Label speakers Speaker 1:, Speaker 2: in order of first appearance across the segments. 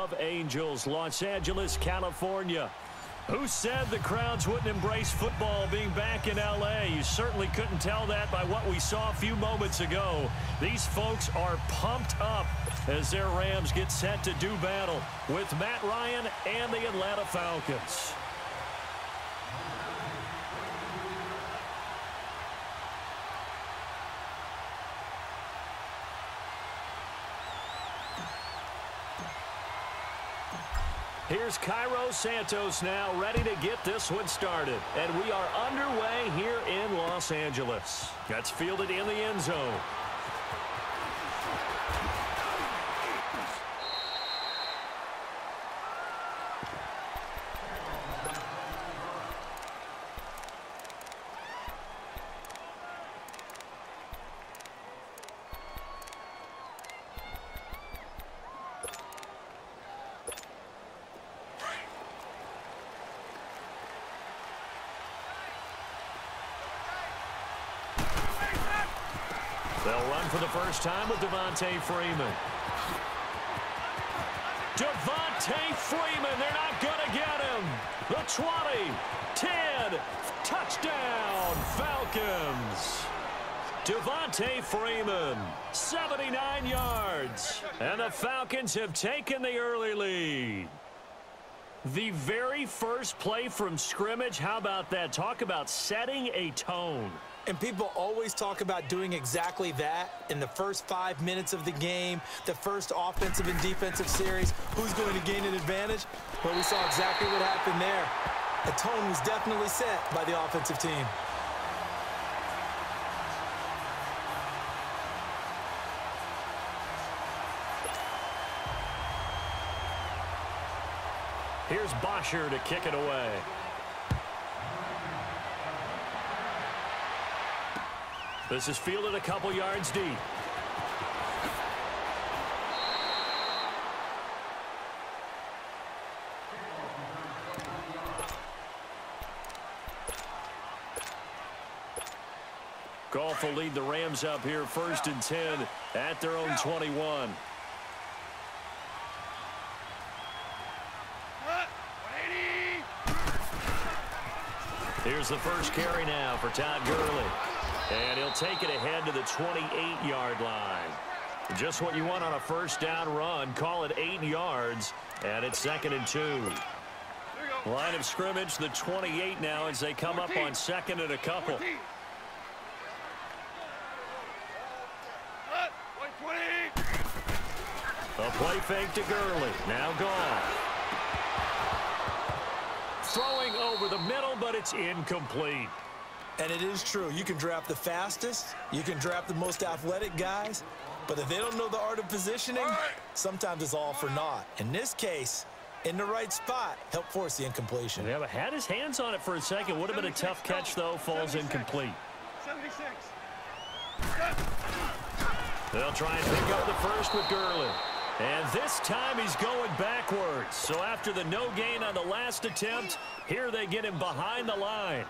Speaker 1: of Angels, Los Angeles, California. Who said the crowds wouldn't embrace football being back in L.A.? You certainly couldn't tell that by what we saw a few moments ago. These folks are pumped up as their Rams get set to do battle with Matt Ryan and the Atlanta Falcons. Here's Cairo Santos now ready to get this one started. And we are underway here in Los Angeles. That's fielded in the end zone. They'll run for the first time with Devontae Freeman. Devontae Freeman, they're not going to get him. The 20, 10, touchdown, Falcons. Devontae Freeman, 79 yards. And the Falcons have taken the early lead. The very first play from scrimmage, how about that? Talk about setting a tone.
Speaker 2: And people always talk about doing exactly that in the first 5 minutes of the game, the first offensive and defensive series. Who's going to gain an advantage? Well, we saw exactly what happened there. The tone was definitely set by the offensive team.
Speaker 1: Here's Bosher to kick it away. This is fielded a couple yards deep. Goff will lead the Rams up here 1st and 10 at their own 21. Here's the first carry now for Todd Gurley. And he'll take it ahead to the 28-yard line. Just what you want on a first down run. Call it 8 yards, and it's 2nd and 2. Line of scrimmage, the 28 now as they come up on 2nd and a couple. A play fake to Gurley. Now gone. Throwing over the middle, but it's incomplete.
Speaker 2: And it is true. You can draft the fastest. You can draft the most athletic guys. But if they don't know the art of positioning, sometimes it's all for naught. In this case, in the right spot, help force the incompletion.
Speaker 1: Yeah, but had his hands on it for a second. Would have been a tough catch, though. Falls incomplete.
Speaker 3: 76.
Speaker 1: They'll try and pick up the first with Gurley. And this time he's going backwards. So after the no gain on the last attempt, here they get him behind the line.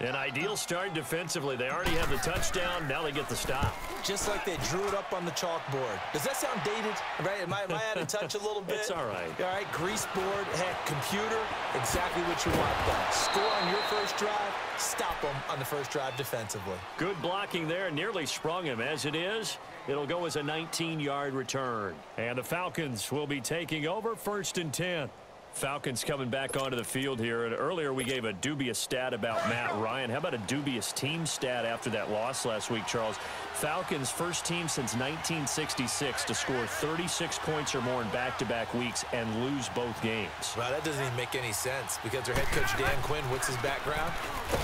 Speaker 1: An ideal start defensively. They already have the touchdown. Now they get the stop.
Speaker 2: Just like they drew it up on the chalkboard. Does that sound dated? Right? Am I out of touch a little bit?
Speaker 1: It's all right.
Speaker 2: All right, grease board, heck, computer, exactly what you want done. Score on your first drive, stop them on the first drive defensively.
Speaker 1: Good blocking there. Nearly sprung him. As it is, it'll go as a 19-yard return. And the Falcons will be taking over 1st and 10. Falcons coming back onto the field here. And earlier we gave a dubious stat about Matt Ryan. How about a dubious team stat after that loss last week, Charles? Falcons first team since 1966 to score 36 points or more in back-to-back weeks and lose both games.
Speaker 2: Well, that doesn't even make any sense because their head coach Dan Quinn, what's his background?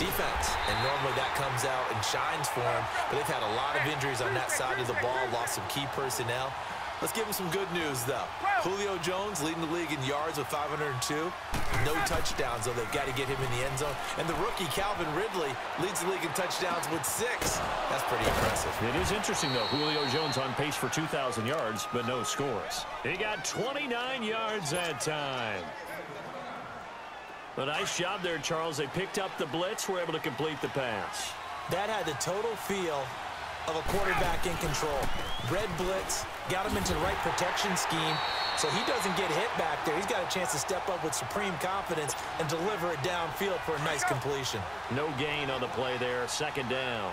Speaker 2: Defense. And normally that comes out and shines for him. But they've had a lot of injuries on that side of the ball, lost some key personnel. Let's give him some good news, though. Julio Jones leading the league in yards with 502. No touchdowns, though. They've got to get him in the end zone. And the rookie, Calvin Ridley, leads the league in touchdowns with 6. That's pretty impressive.
Speaker 1: It is interesting, though. Julio Jones on pace for 2,000 yards, but no scores. He got 29 yards that time. A nice job there, Charles. They picked up the blitz, were able to complete the pass.
Speaker 2: That had the total feel of a quarterback in control. Red blitz, got him into the right protection scheme, so he doesn't get hit back there. He's got a chance to step up with supreme confidence and deliver it downfield for a nice completion.
Speaker 1: No gain on the play there, second down.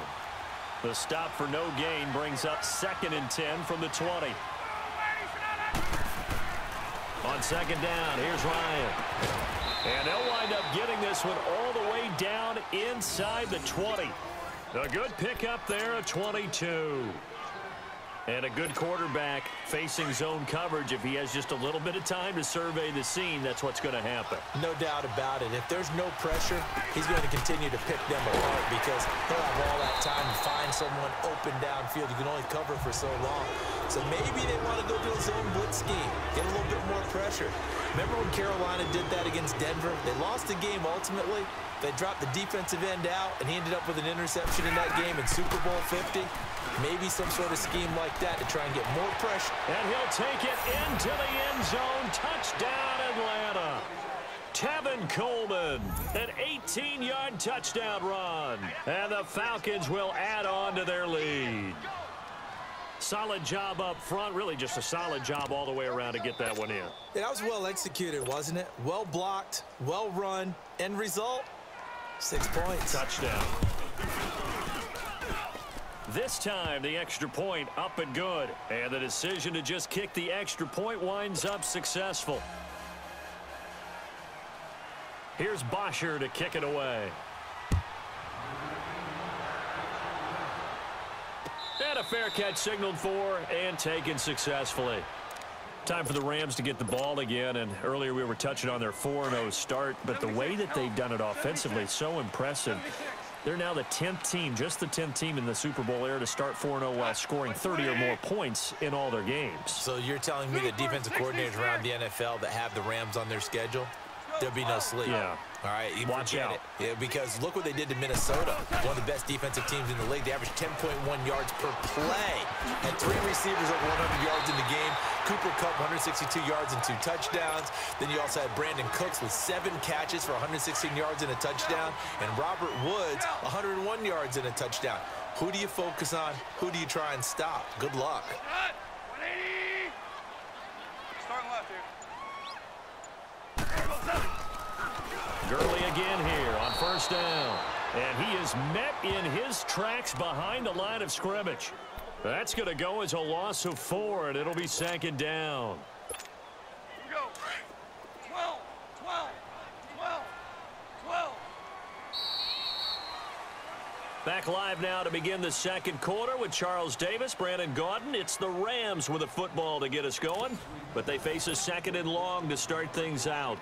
Speaker 1: The stop for no gain brings up 2nd and 10 from the 20. On second down, here's Ryan. And they'll wind up getting this one all the way down inside the 20. A good pickup there, a 22. And a good quarterback facing zone coverage. If he has just a little bit of time to survey the scene, that's what's going to happen.
Speaker 2: No doubt about it. If there's no pressure, he's going to continue to pick them apart because he'll have all that time to find someone open downfield. You can only cover for so long. So maybe they want to go to a zone blitz scheme, get a little bit more pressure. Remember when Carolina did that against Denver? They lost the game ultimately. They dropped the defensive end out, and he ended up with an interception in that game in Super Bowl 50. Maybe some sort of scheme like that to try and get more pressure.
Speaker 1: And he'll take it into the end zone. Touchdown, Atlanta. Tevin Coleman, an 18-yard touchdown run. And the Falcons will add on to their lead. Solid job up front. Really just a solid job all the way around to get that one in.
Speaker 2: That was well executed, wasn't it? Well blocked, well run. End result, 6 points.
Speaker 1: Touchdown. This time, the extra point up and good. And the decision to just kick the extra point winds up successful. Here's Bosher to kick it away. And a fair catch signaled for and taken successfully. Time for the Rams to get the ball again. And earlier we were touching on their 4-0 start. But the way that they've done it offensively is so impressive. They're now the 10th team, just the 10th team in the Super Bowl era to start 4-0 while scoring 30 or more points in all their games.
Speaker 2: So you're telling me the defensive coordinators around the NFL that have the Rams on their schedule, there'll be no sleep.
Speaker 1: Yeah.
Speaker 2: All right, you
Speaker 1: watch out.
Speaker 2: it. Yeah, because look what they did to Minnesota, one of the best defensive teams in the league. They averaged 10.1 yards per play. Had 3 receivers over 100 yards in the game. Cooper Kupp, 162 yards and 2 touchdowns. Then you also had Brandon Cooks with 7 catches for 116 yards and a touchdown. And Robert Woods, 101 yards and a touchdown. Who do you focus on? Who do you try and stop? Good luck.
Speaker 3: 180. Starting left here.
Speaker 1: Gurley again here on first down. And he is met in his tracks behind the line of scrimmage. That's going to go as a loss of 4, and it'll be 2nd down.
Speaker 3: Here we go. 12, 12, 12, 12.
Speaker 1: Back live now to begin the second quarter with Charles Davis, Brandon Gaudin. It's the Rams with a football to get us going, but they face a 2nd and long to start things out.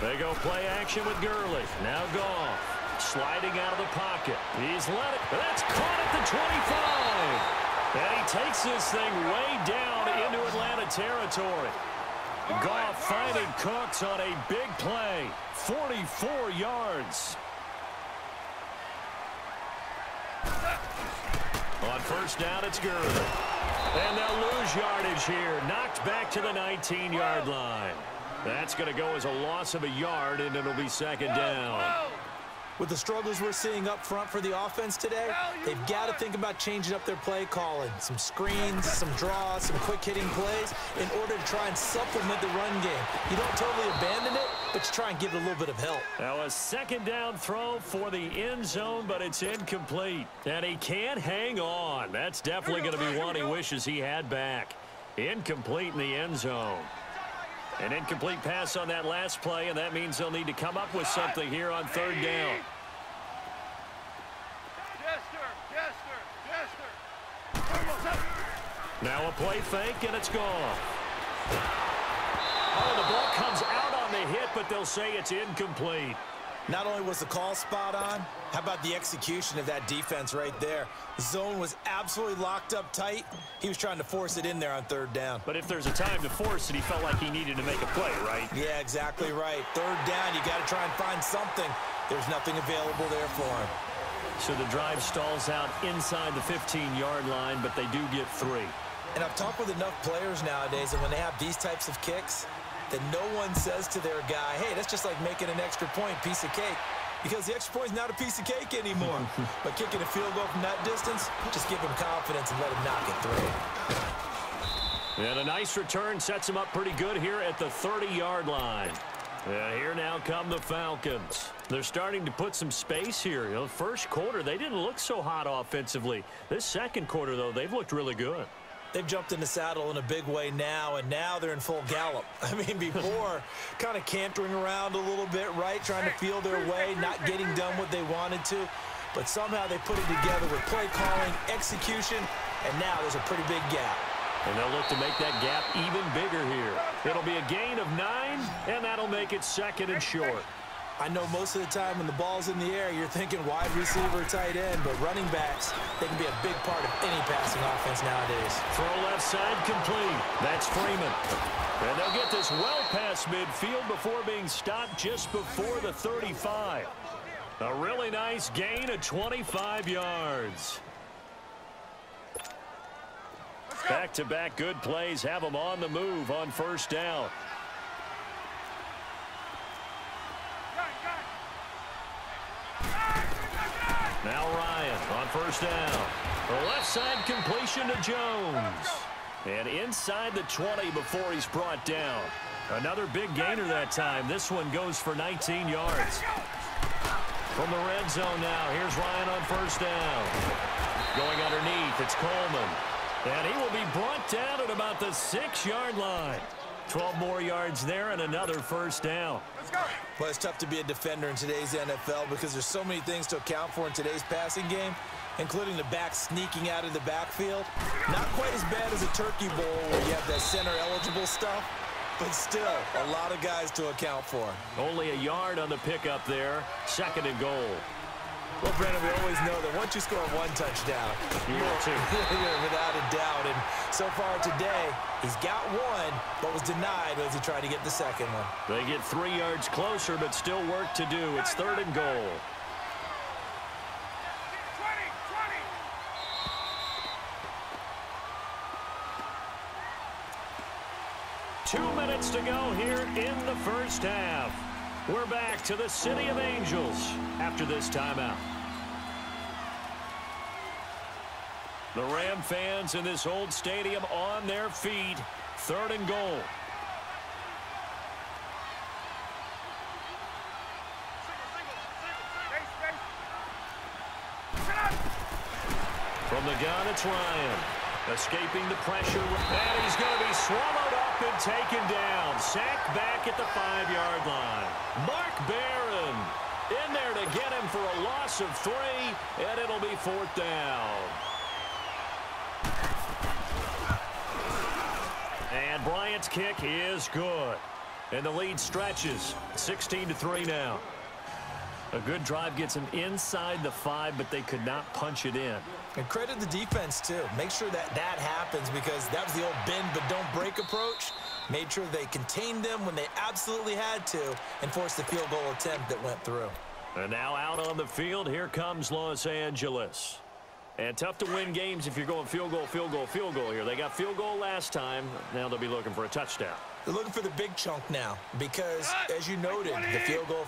Speaker 1: They go play action with Gurley. Now Goff sliding out of the pocket. He's let it. That's caught at the 25. And he takes this thing way down into Atlanta territory. Goff finding Cooks on a big play. 44 yards. On first down, it's Gurley. And they'll lose yardage here. Knocked back to the 19-yard line. That's going to go as a loss of a yard, and it'll be 2nd down.
Speaker 2: With the struggles we're seeing up front for the offense today, they've got to think about changing up their play calling. Some screens, some draws, some quick-hitting plays in order to try and supplement the run game. You don't totally abandon it, but you try and give it a little bit of help.
Speaker 1: Now a 2nd down throw for the end zone, but it's incomplete. And he can't hang on. That's definitely going to be one he wishes he had back. Incomplete in the end zone. An incomplete pass on that last play, and that means they'll need to come up with something here on 3rd down. Now a play fake, and it's gone. Oh, the ball comes out on the hit, but they'll say it's incomplete.
Speaker 2: Not only was the call spot on, how about the execution of that defense right there? The zone was absolutely locked up tight. He was trying to force it in there on 3rd down.
Speaker 1: But if there's a time to force it, he felt like he needed to make a play, right?
Speaker 2: Yeah, exactly right. 3rd down, you got to try and find something. There's nothing available there for him.
Speaker 1: So the drive stalls out inside the 15-yard line, but they do get 3.
Speaker 2: And I've talked with enough players nowadays, and when they have these types of kicks, that no one says to their guy, hey, that's just like making an extra point, piece of cake. Because the extra point is not a piece of cake anymore. But kicking a field goal from that distance, just give him confidence and let him knock it through.
Speaker 1: And a nice return sets him up pretty good here at the 30-yard line. And here now come the Falcons. They're starting to put some space here. You know, first quarter, they didn't look so hot offensively. This second quarter, though, they've looked really good.
Speaker 2: They've jumped in the saddle in a big way now, and now they're in full gallop. I mean, before, kind of cantering around a little bit, right, trying to feel their way, not getting done what they wanted to. But somehow they put it together with play calling, execution, and now there's a pretty big gap.
Speaker 1: And they'll look to make that gap even bigger here. It'll be a gain of 9, and that'll make it 2nd and short.
Speaker 2: I know most of the time when the ball's in the air, you're thinking wide receiver, tight end, but running backs, they can be a big part of any passing offense nowadays.
Speaker 1: Throw left side complete. That's Freeman. And they'll get this well past midfield before being stopped just before the 35. A really nice gain of 25 yards. Back-to-back good plays have them on the move on first down. Now Ryan on first down. A left side completion to Jones. And inside the 20 before he's brought down. Another big gainer that time. This one goes for 19 yards. From the red zone now, here's Ryan on first down. Going underneath, it's Coleman. And he will be brought down at about the 6-yard line. 12 more yards there and another first down.
Speaker 3: Let's go.
Speaker 2: Well, it's tough to be a defender in today's NFL because there's so many things to account for in today's passing game, including the back sneaking out of the backfield. Not quite as bad as a turkey bowl where you have that center-eligible stuff, but still a lot of guys to account for.
Speaker 1: Only a yard on the pickup there. 2nd and goal.
Speaker 2: Well, Brandon, we always know that once you score one touchdown, you're without a doubt. And so far today, he's got one, but was denied as he tried to get the second one.
Speaker 1: They get 3 yards closer, but still work to do. It's 3rd and goal. 2 minutes to go here in the first half. We're back to the City of Angels after this timeout. The Ram fans in this old stadium on their feet. 3rd and goal. From the gun, it's Ryan. Escaping the pressure, and he's going to be swallowed up and taken down. Sacked back at the 5-yard line. Mark Barron in there to get him for a loss of 3, and it'll be 4th down. And Bryant's kick is good. And the lead stretches. 16-3 now. A good drive gets them inside the 5, but they could not punch it in.
Speaker 2: And credit the defense, too. Make sure that happens because that was the old bend but don't break approach. Made sure they contained them when they absolutely had to and forced the field goal attempt that went through.
Speaker 1: And now out on the field, here comes Los Angeles. And tough to win games if you're going field goal, field goal, field goal here. They got field goal last time. Now they'll be looking for a touchdown.
Speaker 2: They're looking for the big chunk now because, as you noted, the field goal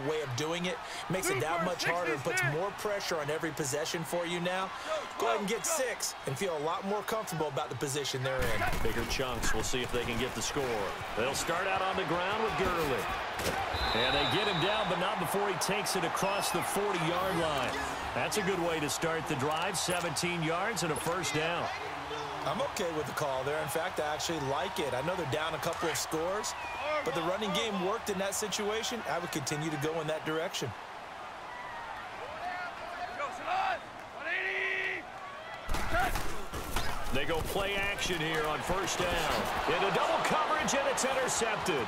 Speaker 2: way of doing it makes it that much harder and puts more pressure on every possession for you now. Go ahead and get 6 and feel a lot more comfortable about the position they're in.
Speaker 1: Bigger chunks. We'll see if they can get the score. They'll start out on the ground with Gurley. And they get him down, but not before he takes it across the 40-yard line. That's a good way to start the drive. 17 yards and a first down.
Speaker 2: I'm okay with the call there. In fact, I actually like it. I know they're down a couple of scores, but the running game worked in that situation. I would continue to go in that direction.
Speaker 1: They go play action here on first down. Into double coverage, and it's intercepted.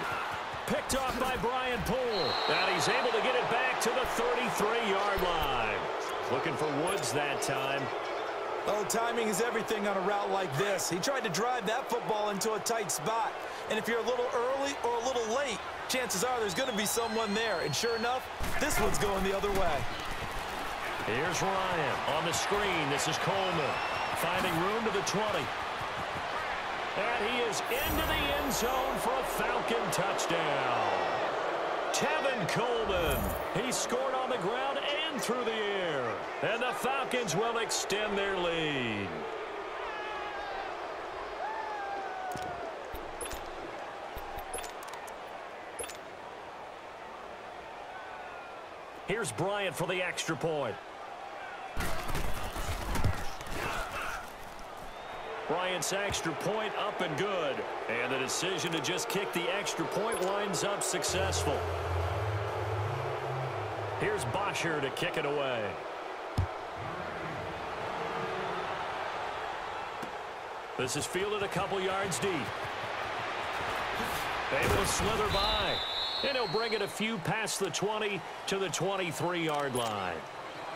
Speaker 1: Picked off by Brian Poole. And he's able to get it back to the 33-yard line. Looking for Woods that time.
Speaker 2: Oh, timing is everything on a route like this. He tried to drive that football into a tight spot. And if you're a little early or a little late, chances are there's going to be someone there. And sure enough, this one's going the other way.
Speaker 1: Here's Ryan on the screen. This is Coleman finding room to the 20. And he is into the end zone for a Falcon touchdown. Tevin Coleman. He scored on the ground and through the air. And the Falcons will extend their lead. Here's Bryant for the extra point. Bryant's extra point up and good. And the decision to just kick the extra point winds up successful. Here's Bosher to kick it away. This is fielded a couple yards deep. Able to slither by. And he'll bring it a few past the 20 to the 23-yard line.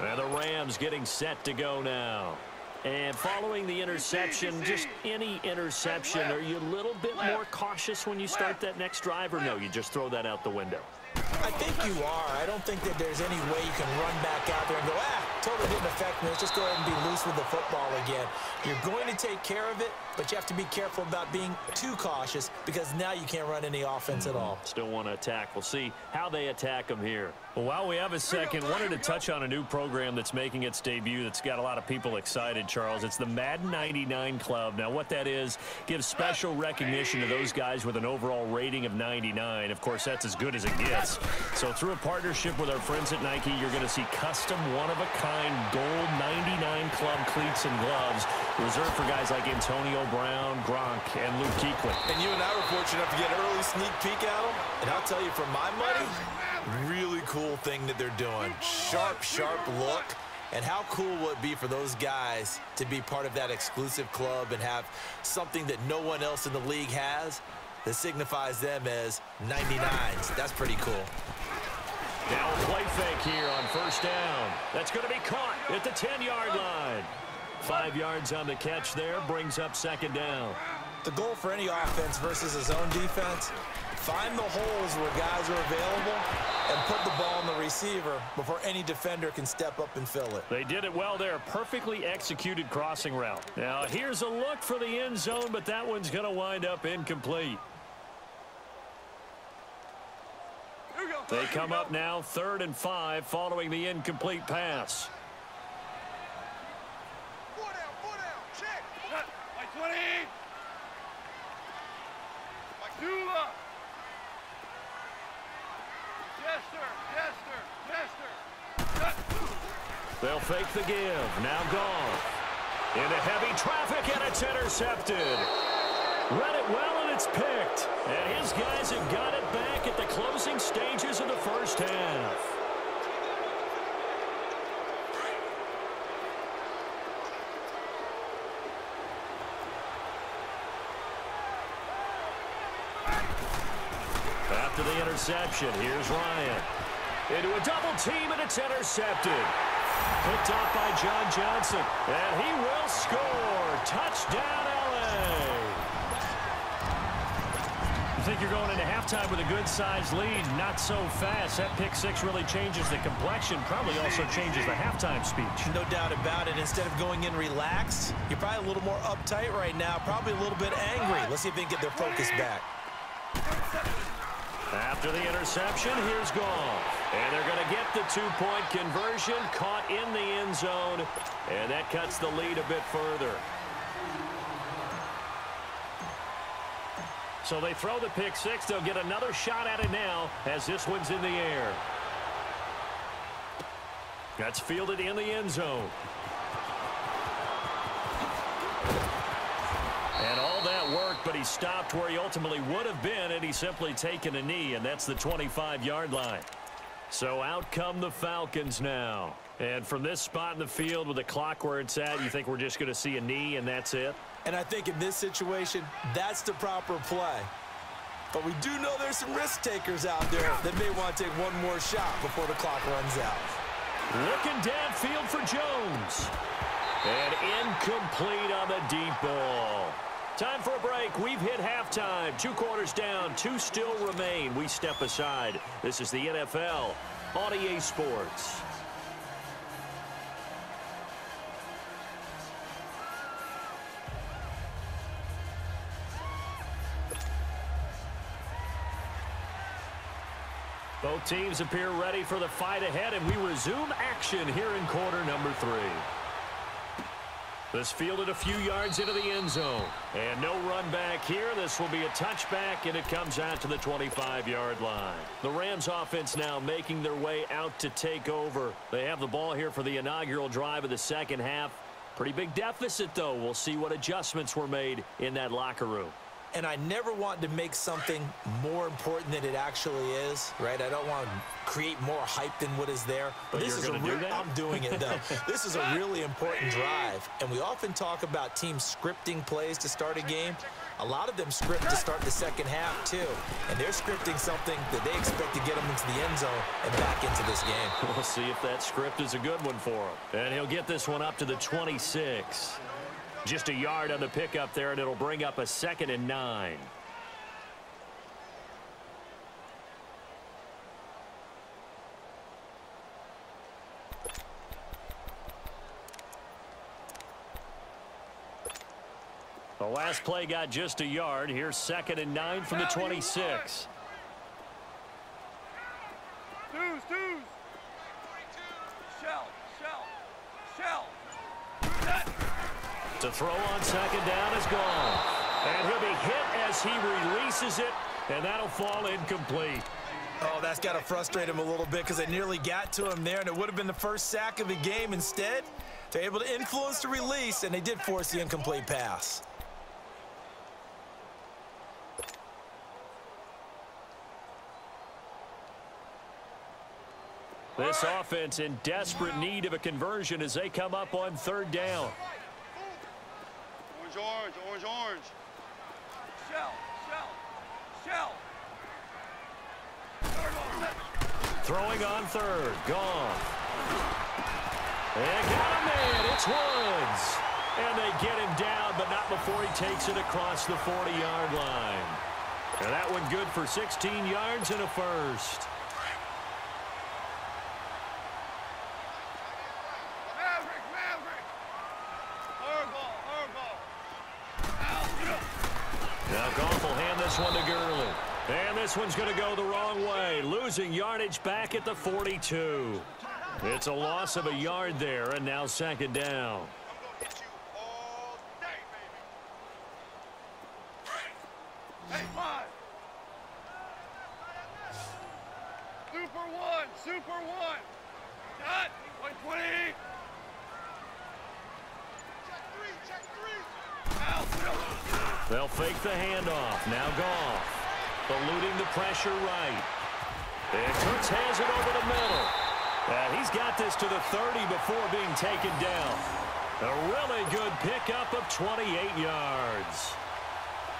Speaker 1: And the Rams getting set to go now. And following the interception, just any interception, are you a little bit more cautious when you start that next drive, or no, you just throw that out the window?
Speaker 2: I think you are. I don't think that there's any way you can run back out there and go, totally didn't affect me. Let's just go ahead and be loose with the football again. You're going to take care of it, but you have to be careful about being too cautious because now you can't run any offense at all.
Speaker 1: Still want to attack. We'll see how they attack them here. Well, while we have a second, wanted to touch on a new program that's making its debut that's got a lot of people excited, Charles. It's the Madden 99 Club. Now, what that is, gives special recognition to those guys with an overall rating of 99. Of course, that's as good as it gets. So through a partnership with our friends at Nike, you're going to see custom one-of-a-kind gold 99 Club cleats and gloves reserved for guys like Antonio Brown, Gronk, and Luke Kuechly.
Speaker 2: And you and I were fortunate enough to get an early sneak peek at them. And I'll tell you, for my money, really cool thing that they're doing. Sharp, sharp look. And how cool will it be for those guys to be part of that exclusive club and have something that no one else in the league has that signifies them as 99s. That's pretty cool.
Speaker 1: Now a play fake here on first down. That's going to be caught at the 10-yard line. 5 yards on the catch there, brings up second down.
Speaker 2: The goal for any offense versus a zone defense, find the holes where guys are available and put the ball on the receiver before any defender can step up and fill it.
Speaker 1: They did it well there. Perfectly executed crossing route. Now here's a look for the end zone, but that one's going to wind up incomplete. They come up now 3rd and 5 following the incomplete pass.
Speaker 3: 4 down, check. Like 20. Like Dula. Yes, sir.
Speaker 1: They'll fake the give. Now gone. Into heavy traffic, and it's intercepted. Read it well, and it's picked. And his guys have got it back at the closing stages of the first half. After the interception, here's Ryan. Into a double team, and it's intercepted. Picked off by John Johnson. And he will score. Touchdown, L.A. I think you're going into halftime with a good-sized lead. Not so fast. That pick six really changes the complexion. Probably also changes the halftime speech.
Speaker 2: No doubt about it. Instead of going in relaxed, you're probably a little more uptight right now. Probably a little bit angry. Let's see if they can get their focus back.
Speaker 1: After the interception, here's Goff. And they're going to get the two-point conversion. Caught in the end zone. And that cuts the lead a bit further. So they throw the pick six. They'll get another shot at it now as this one's in the air. That's fielded in the end zone. And all that worked, but he stopped where he ultimately would have been, and he's simply taken a knee, and that's the 25-yard line. So out come the Falcons now. And from this spot in the field with the clock where it's at, you think we're just going to see a knee and that's it?
Speaker 2: And I think in this situation, that's the proper play. But we do know there's some risk takers out there that may want to take one more shot before the clock runs out.
Speaker 1: Looking downfield for Jones. And incomplete on the deep ball. Time for a break. We've hit halftime. 2 quarters down. 2 still remain. We step aside. This is the NFL on EA Sports. Both teams appear ready for the fight ahead, and we resume action here in quarter number 3. This fielded a few yards into the end zone. And no run back here. This will be a touchback, and it comes out to the 25-yard line. The Rams offense now making their way out to take over. They have the ball here for the inaugural drive of the second half. Pretty big deficit, though. We'll see what adjustments were made in that locker room.
Speaker 2: And I never want to make something more important than it actually is, right? I don't want to create more hype than what is there. But this is I'm doing it, though. This is a really important drive. And we often talk about teams scripting plays to start a game. A lot of them script to start the second half, too. And they're scripting something that they expect to get them into the end zone and back into this game.
Speaker 1: We'll see if that script is a good one for him. And he'll get this one up to the 26. Just a yard on the pickup there, and it'll bring up a 2nd and 9. The last play got just a yard. Here's 2nd and 9 from the 26.
Speaker 3: Deuce. Shell.
Speaker 1: To throw on 2nd down is gone. And he'll be hit as he releases it, and that'll fall incomplete.
Speaker 2: Oh, that's got to frustrate him a little bit because it nearly got to him there, and it would have been the first sack of the game. Instead, they're able to influence the release, and they did force the incomplete pass.
Speaker 1: This offense in desperate need of a conversion as they come up on 3rd down.
Speaker 3: Orange. Shell.
Speaker 1: Throwing on 3rd. Gone. And got a man. It's Woods. And they get him down, but not before he takes it across the 40-yard line. And that one good for 16 yards and a first. Now Goff will hand this one to Gurley. And this one's going to go the wrong way. Losing yardage back at the 42. It's a loss of a yard there, and now 2nd down.
Speaker 3: Super one. Cut. 120. Check three.
Speaker 1: They'll fake the handoff. Now Goff. Eluding the pressure right. And Kurtz has it over the middle. And he's got this to the 30 before being taken down. A really good pickup of 28 yards.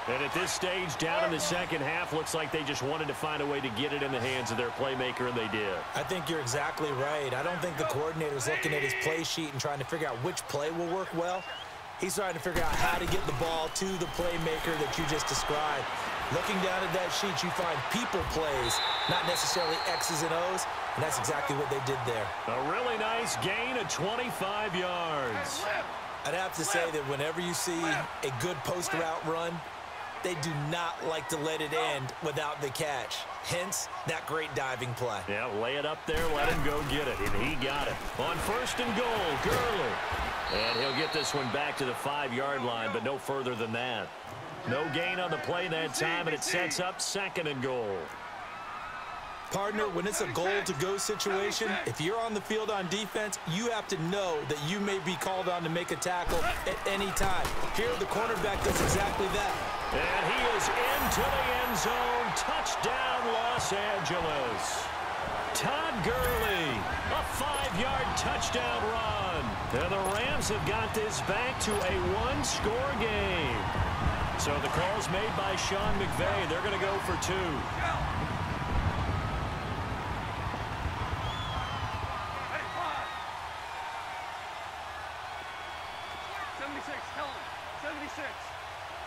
Speaker 1: And at this stage, down in the second half, looks like they just wanted to find a way to get it in the hands of their playmaker, and they did.
Speaker 2: I think you're exactly right. I don't think the coordinator's looking at his play sheet and trying to figure out which play will work well. He's trying to figure out how to get the ball to the playmaker that you just described. Looking down at that sheet, you find people plays, not necessarily X's and O's, and that's exactly what they did there.
Speaker 1: A really nice gain of 25 yards.
Speaker 2: I'd have to say that whenever you see a good post route run, they do not like to let it end without the catch. Hence, that great diving play.
Speaker 1: Yeah, lay it up there, let him go get it, and he got it. On 1st and goal, Gurley. And he'll get this one back to the 5-yard line, but no further than that. No gain on the play that time, and it sets up 2nd and goal.
Speaker 2: Partner, when it's a goal-to-go situation, if you're on the field on defense, you have to know that you may be called on to make a tackle at any time. Here, the cornerback does exactly that.
Speaker 1: And he is into the end zone. Touchdown, Los Angeles. Todd Gurley, a 5-yard touchdown run. And the Rams have got this back to a 1-score game. So the call's made by Sean McVay. They're going to go for 2.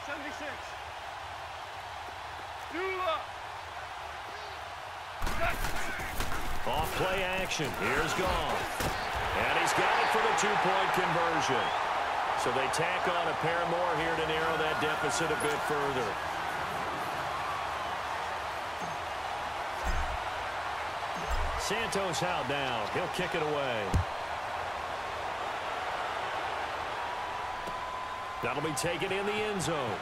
Speaker 3: 76.
Speaker 1: Off play action. Here's Goff. And he's got it for the 2-point conversion. So they tack on a pair more here to narrow that deficit a bit further. Santos out now. He'll kick it away. That'll be taken in the end zone.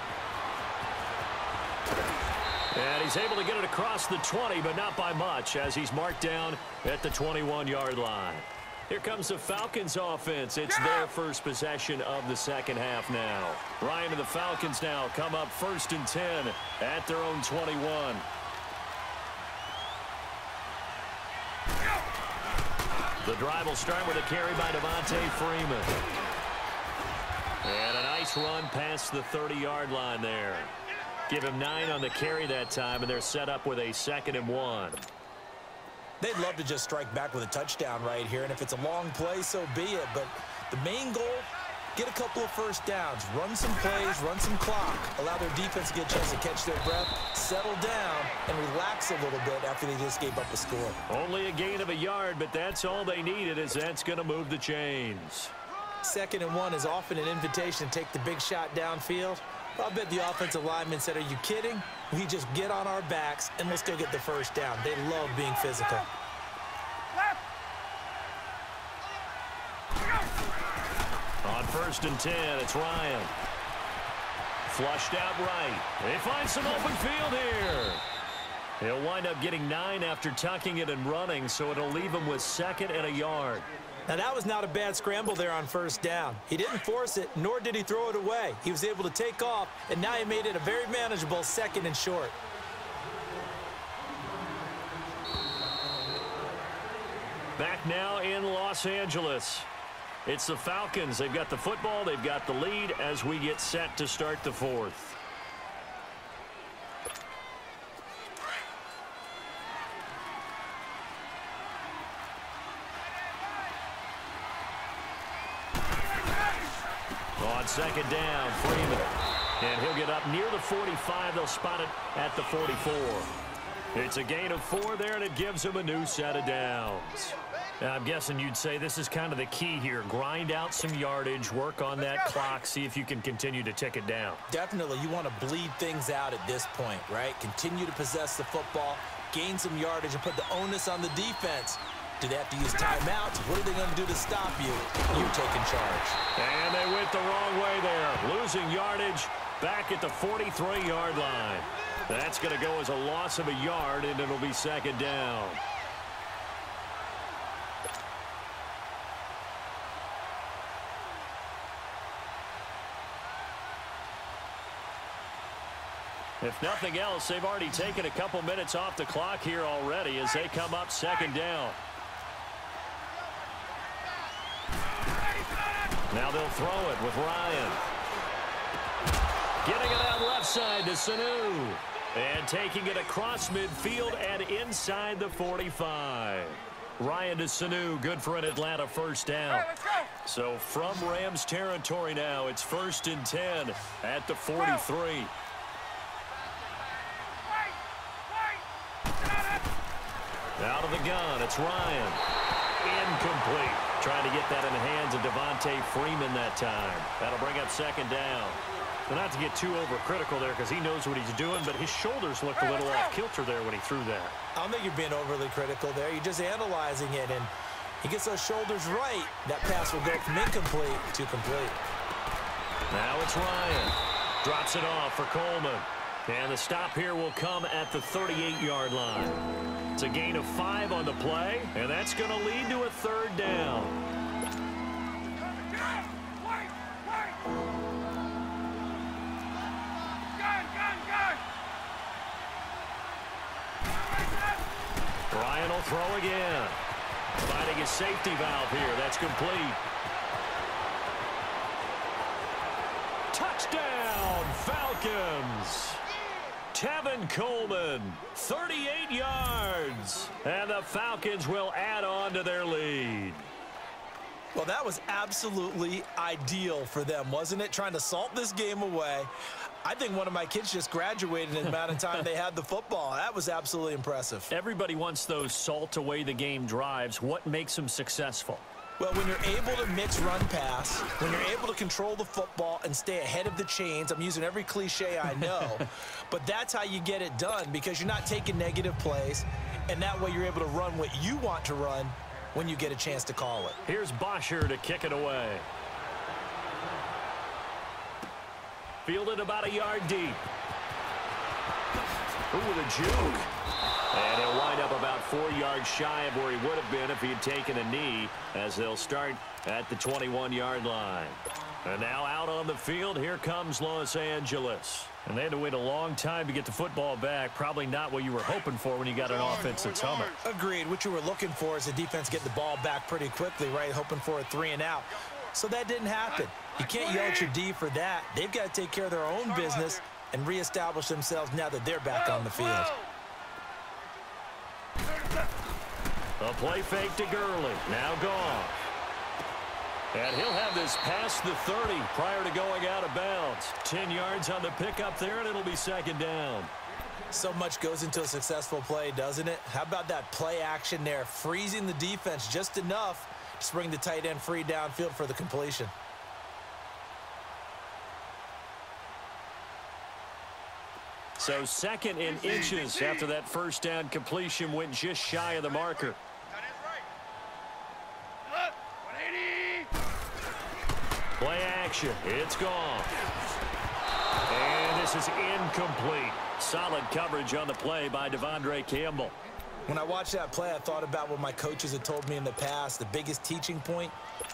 Speaker 1: And he's able to get it across the 20, but not by much, as he's marked down at the 21-yard line. Here comes the Falcons offense. It's their first possession of the second half now. Ryan and the Falcons now come up 1st and 10 at their own 21. The drive will start with a carry by Devontae Freeman. And a nice run past the 30-yard line there. Give him 9 on the carry that time, and they're set up with a 2nd and 1.
Speaker 2: They'd love to just strike back with a touchdown right here, and if it's a long play, so be it. But the main goal, get a couple of first downs, run some plays, run some clock, allow their defense to get a chance to catch their breath, settle down, and relax a little bit after they just gave up a score.
Speaker 1: Only a gain of a yard, but that's all they needed, as that's going to move the chains.
Speaker 2: 2nd and 1 is often an invitation to take the big shot downfield. I bet the offensive lineman said, are you kidding? We just get on our backs and let's go get the first down. They love being physical.
Speaker 1: On 1st and 10, it's Ryan. Flushed out right. They find some open field here. He'll wind up getting 9 after tucking it and running, so it'll leave him with 2nd and a yard.
Speaker 2: Now, that was not a bad scramble there on 1st down. He didn't force it, nor did he throw it away. He was able to take off, and now he made it a very manageable 2nd and short.
Speaker 1: Back now in Los Angeles. It's the Falcons. They've got the football. They've got the lead as we get set to start the 4th. On 2nd down, Freeman. And he'll get up near the 45. They'll spot it at the 44. It's a gain of 4 there, and it gives him a new set of downs. Now, I'm guessing you'd say this is kind of the key here. Grind out some yardage, work on that clock, see if you can continue to tick it down.
Speaker 2: Definitely. You want to bleed things out at this point, right? Continue to possess the football, gain some yardage, and put the onus on the defense. Do they have to use timeouts? What are they going to do to stop you? You taking charge.
Speaker 1: And they went the wrong way there. Losing yardage back at the 43-yard line. That's going to go as a loss of a yard, and it'll be 2nd down. If nothing else, they've already taken a couple minutes off the clock here already as they come up 2nd down. Now they'll throw it with Ryan. Getting it out left side to Sanu. And taking it across midfield and inside the 45. Ryan to Sanu, good for an Atlanta 1st down. So from Rams territory now, it's 1st and 10 at the 43. Out of the gun, it's Ryan. Incomplete. Trying to get that in the hands of Devontae Freeman that time. That'll bring up 2nd down. Well, not to get too overcritical there because he knows what he's doing, but his shoulders looked a little off kilter there when he threw that.
Speaker 2: I don't think you're being overly critical there. You're just analyzing it, and he gets those shoulders right. That pass will go from incomplete to complete.
Speaker 1: Now it's Ryan. Drops it off for Coleman. And the stop here will come at the 38-yard line. It's a gain of 5 on the play, and that's going to lead to a 3rd down. Ryan will throw again. Finding his safety valve here. That's complete. Touchdown, Falcons. Tevin Coleman, 38 yards. And the Falcons will add on to their lead.
Speaker 2: Well, that was absolutely ideal for them, wasn't it? Trying to salt this game away. I think one of my kids just graduated in the amount of time they had the football. That was absolutely impressive.
Speaker 1: Everybody wants those salt away the game drives. What makes them successful?
Speaker 2: Well, when you're able to mix run pass, when you're able to control the football and stay ahead of the chains, I'm using every cliche I know, but that's how you get it done because you're not taking negative plays And that way you're able to run what you want to run when you get a chance to call it.
Speaker 1: Here's Bosher to kick it away. Fielded about a yard deep. Ooh, with a juke. And he'll wind up about 4 yards shy of where he would have been if he had taken a knee, as they'll start at the 21-yard line. And now out on the field, here comes Los Angeles. And they had to wait a long time to get the football back. Probably not what you were hoping for when you got an offense that's humming.
Speaker 2: Agreed. What you were looking for is the defense get the ball back pretty quickly, right? Hoping for a 3 and out. So that didn't happen. You can't yell at your D for that. They've got to take care of their own business and reestablish themselves now that they're back on the field.
Speaker 1: A play fake to Gurley. Now gone. And he'll have this past the 30 prior to going out of bounds. 10 yards on the pickup there, and it'll be second down.
Speaker 2: So much goes into a successful play, doesn't it? How about that play action there, freezing the defense just enough to bring the tight end free downfield for the completion.
Speaker 1: So second in inches after that first down completion went just shy of the marker. Play action. It's gone. And this is incomplete. Solid coverage on the play by Devondre Campbell.
Speaker 2: When I watched that play, I thought about what my coaches had told me in the past. The biggest teaching point,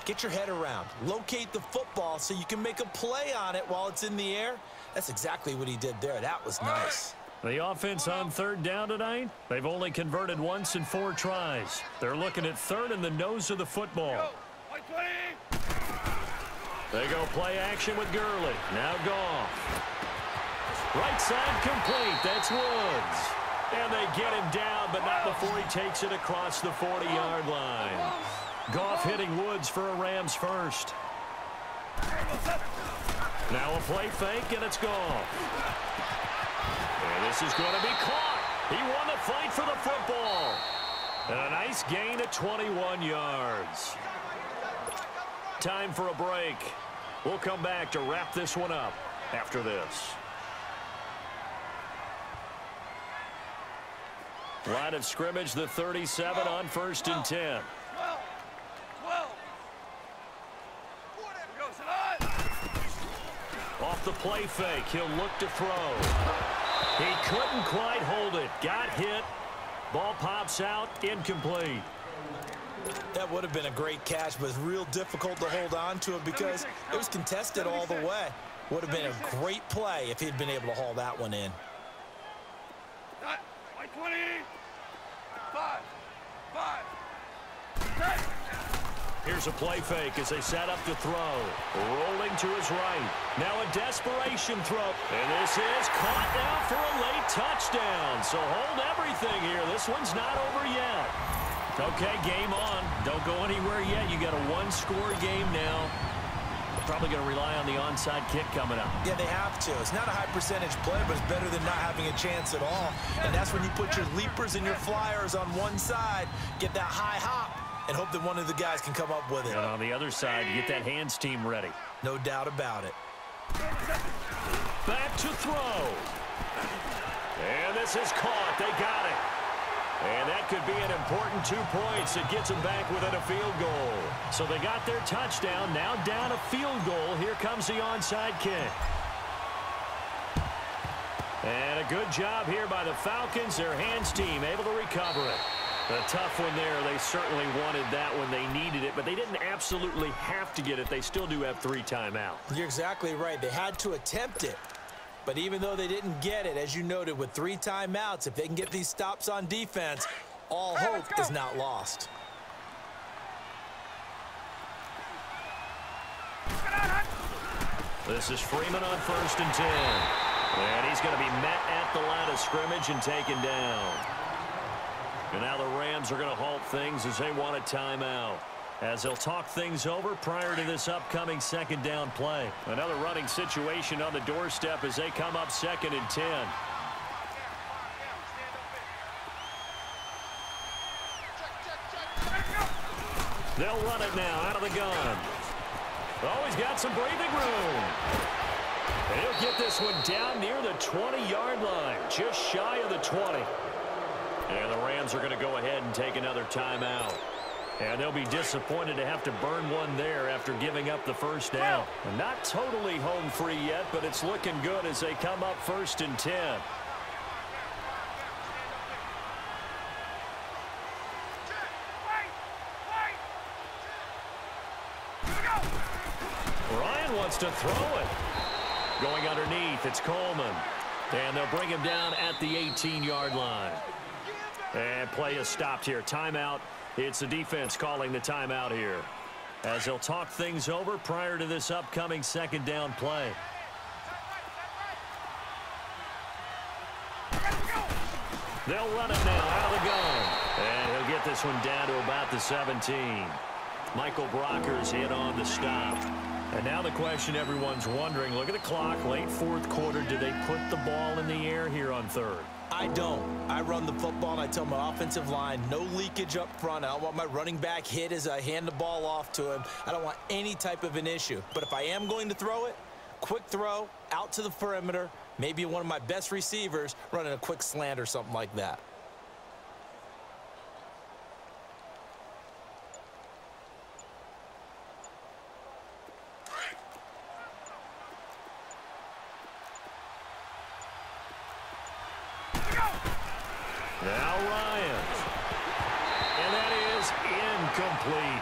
Speaker 2: get your head around. Locate the football so you can make a play on it while it's in the air. That's exactly what he did there. That was nice.
Speaker 1: The offense on third down tonight, they've only converted once in 4 tries. They're looking at third in the nose of the football. They go play action with Gurley. Now Goff. Right side complete. That's Woods. And they get him down, but not before he takes it across the 40-yard line. Goff hitting Woods for a Rams first. Now a play fake, and it's Goff. And this is going to be caught. He won the fight for the football. And a nice gain of 21 yards. Time for a break. We'll come back to wrap this one up after this. Line of scrimmage, the 37 on 1st and 10. Off the play fake, he'll look to throw. He couldn't quite hold it. Got hit. Ball pops out, incomplete.
Speaker 2: That would have been a great catch, but it's real difficult to hold on to it because it was contested all the way. Would have been a great play if he'd been able to haul that one in.
Speaker 3: 20. 5.
Speaker 1: Here's a play fake as they set up to throw. Rolling to his right. Now a desperation throw. And this is caught now for a late touchdown. So hold everything here. This one's not over yet. Okay, game on. Don't go anywhere yet. You got a 1-score game now. Probably going to rely on the onside kick coming up.
Speaker 2: Yeah, they have to. It's not a high percentage play, but it's better than not having a chance at all. And that's when you put your leapers and your flyers on one side, get that high hop, and hope that one of the guys can come up with it.
Speaker 1: And on the other side, you get that hands team ready.
Speaker 2: No doubt about it.
Speaker 1: Back to throw. And this is caught. They got it. And that could be an important 2 points. It gets them back within a field goal. So they got their touchdown. Now down a field goal. Here comes the onside kick. And a good job here by the Falcons. Their hands team able to recover it. A tough one there. They certainly wanted that when they needed it, but they didn't absolutely have to get it. They still do have 3 timeouts.
Speaker 2: You're exactly right. They had to attempt it. But even though they didn't get it, as you noted, with 3 timeouts, if they can get these stops on defense, all hope is not lost.
Speaker 1: This is Freeman on 1st and 10. And he's going to be met at the line of scrimmage and taken down. And now the Rams are going to halt things as they want a timeout, as they'll talk things over prior to this upcoming 2nd down play. Another running situation on the doorstep as they come up 2nd and 10. They'll run it now out of the gun. Oh, he's got some breathing room. And he'll get this one down near the 20-yard line, just shy of the 20. And the Rams are going to go ahead and take another timeout. And they'll be disappointed to have to burn one there after giving up the first down. And not totally home free yet, but it's looking good as they come up 1st and 10. Ryan wants to throw it. Going underneath, it's Coleman. And they'll bring him down at the 18-yard line. And play is stopped here. Timeout. It's the defense calling the timeout here, as they'll talk things over prior to this upcoming 2nd down play. They'll run it now out of the gun. And he'll get this one down to about the 17. Michael Brocker's hit on the stop. And now the question everyone's wondering, look at the clock, late 4th quarter. Do they put the ball in the air here on 3rd?
Speaker 2: I don't. I run the football, and I tell my offensive line, no leakage up front. I don't want my running back hit as I hand the ball off to him. I don't want any type of an issue. But if I am going to throw it, quick throw, out to the perimeter, maybe one of my best receivers running a quick slant or something like that.
Speaker 1: Now Ryan. And that is incomplete.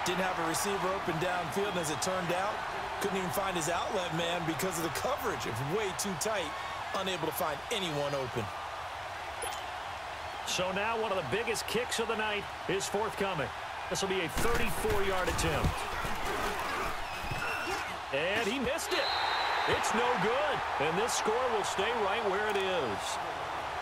Speaker 2: Didn't have a receiver open downfield, and as it turned out, couldn't even find his outlet man because of the coverage. It's way too tight, unable to find anyone open.
Speaker 1: So now one of the biggest kicks of the night is forthcoming. This will be a 34-yard attempt. And he missed it. It's no good. And this score will stay right where it is.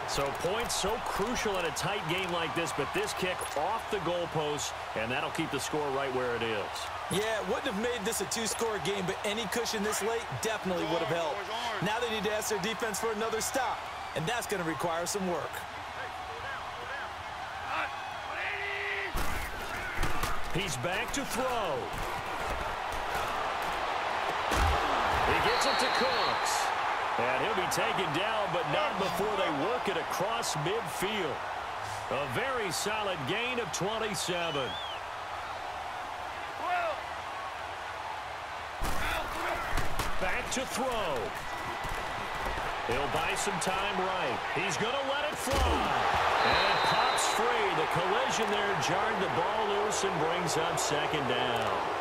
Speaker 1: So points so crucial in a tight game like this, but this kick off the goalpost, and that'll keep the score right where it is.
Speaker 2: Yeah, it wouldn't have made this a 2-score game, but any cushion this late definitely would have helped. Now they need to ask their defense for another stop, and that's going to require some work.
Speaker 1: He's back to throw. He gets it to Cooks. And he'll be taken down, but not before they work it across midfield. A very solid gain of 27. Back to throw. He'll buy some time right. He's going to let it fly. And it pops free. The collision there jarred the ball loose and brings up 2nd down.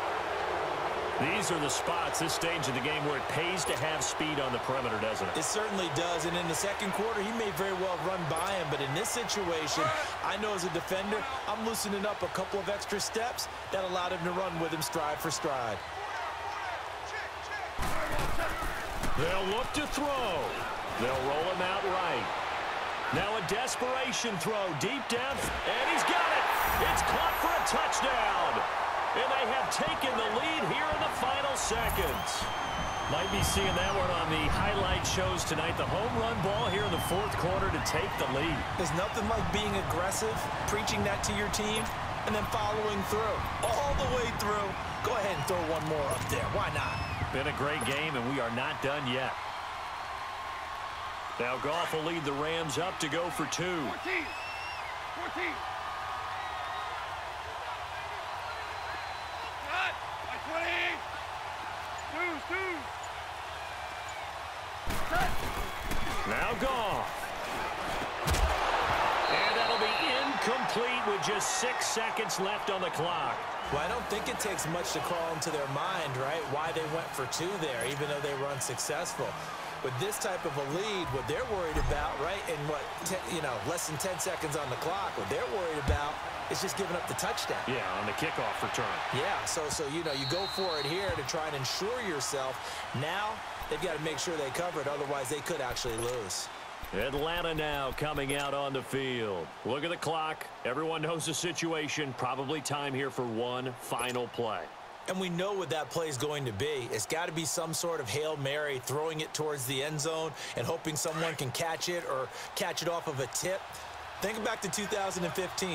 Speaker 1: These are the spots, this stage of the game, where it pays to have speed on the perimeter, doesn't it?
Speaker 2: It certainly does, and in the 2nd quarter, he may very well run by him, but in this situation, I know as a defender, I'm loosening up a couple of extra steps that allowed him to run with him stride for stride.
Speaker 1: They'll look to throw. They'll roll him out right. Now a desperation throw deep down, and he's got it. It's caught for a touchdown. And they have taken the lead here in the final seconds. Might be seeing that one on the highlight shows tonight. The home run ball here in the 4th quarter to take the lead.
Speaker 2: There's nothing like being aggressive, preaching that to your team, and then following through. All the way through. Go ahead and throw one more up there. Why not?
Speaker 1: Been a great game, and we are not done yet. Now Goff will lead the Rams up to go for 2.
Speaker 3: 14.
Speaker 1: Now Goff. And that'll be incomplete with just 6 seconds left on the clock.
Speaker 2: Well, I don't think it takes much to crawl into their mind, right, why they went for 2 there, even though they were unsuccessful. With this type of a lead, what they're worried about, right, and less than 10 seconds on the clock, what they're worried about is just giving up the touchdown.
Speaker 1: Yeah, on the kickoff return.
Speaker 2: Yeah, so you go for it here to try and ensure yourself. Now they've got to make sure they cover it, otherwise they could actually lose.
Speaker 1: Atlanta now coming out on the field. Look at the clock. Everyone knows the situation. Probably time here for one final play.
Speaker 2: And we know what that play is going to be. It's got to be some sort of Hail Mary, throwing it towards the end zone and hoping someone can catch it or catch it off of a tip. Think back to 2015.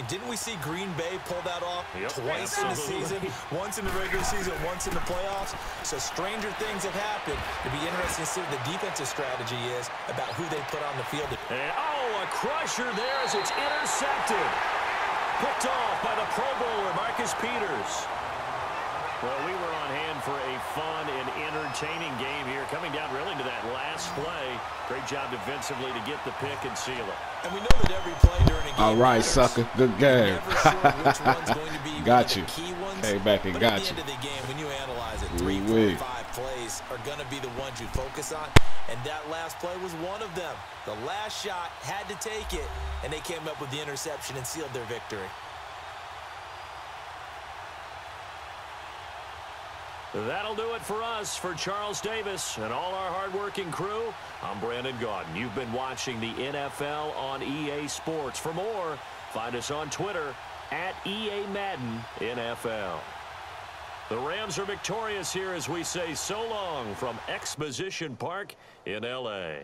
Speaker 2: Didn't we see Green Bay pull that off twice in the season? Once in the regular season, once in the playoffs. So stranger things have happened. It'd be interesting to see what the defensive strategy is about who they put on the field.
Speaker 1: And, a crusher there as it's intercepted. Picked off by the Pro Bowler, Marcus Peters. Well, we were on hand for a fun and entertaining game here, coming down really to that last play. Great job defensively to get the pick and seal it.
Speaker 2: And we know that every play during a game
Speaker 4: all right,
Speaker 2: matters.
Speaker 4: sucker. Good game.
Speaker 2: Never sure which one's going to be
Speaker 4: got
Speaker 2: one
Speaker 4: you.
Speaker 2: of the key ones.
Speaker 4: Came back and
Speaker 2: but
Speaker 4: got
Speaker 2: at the
Speaker 4: you.
Speaker 2: end of the game, when you analyze it, 3,
Speaker 4: Wee-wee.
Speaker 2: 4, 5 plays are going to be the ones you focus on. And that last play was one of them. The last shot had to take it, and they came up with the interception and sealed their victory.
Speaker 1: That'll do it for us. For Charles Davis and all our hardworking crew, I'm Brandon Gaudin. You've been watching the NFL on EA Sports. For more, find us on Twitter at EA Madden NFL. The Rams are victorious here as we say so long from Exposition Park in L.A.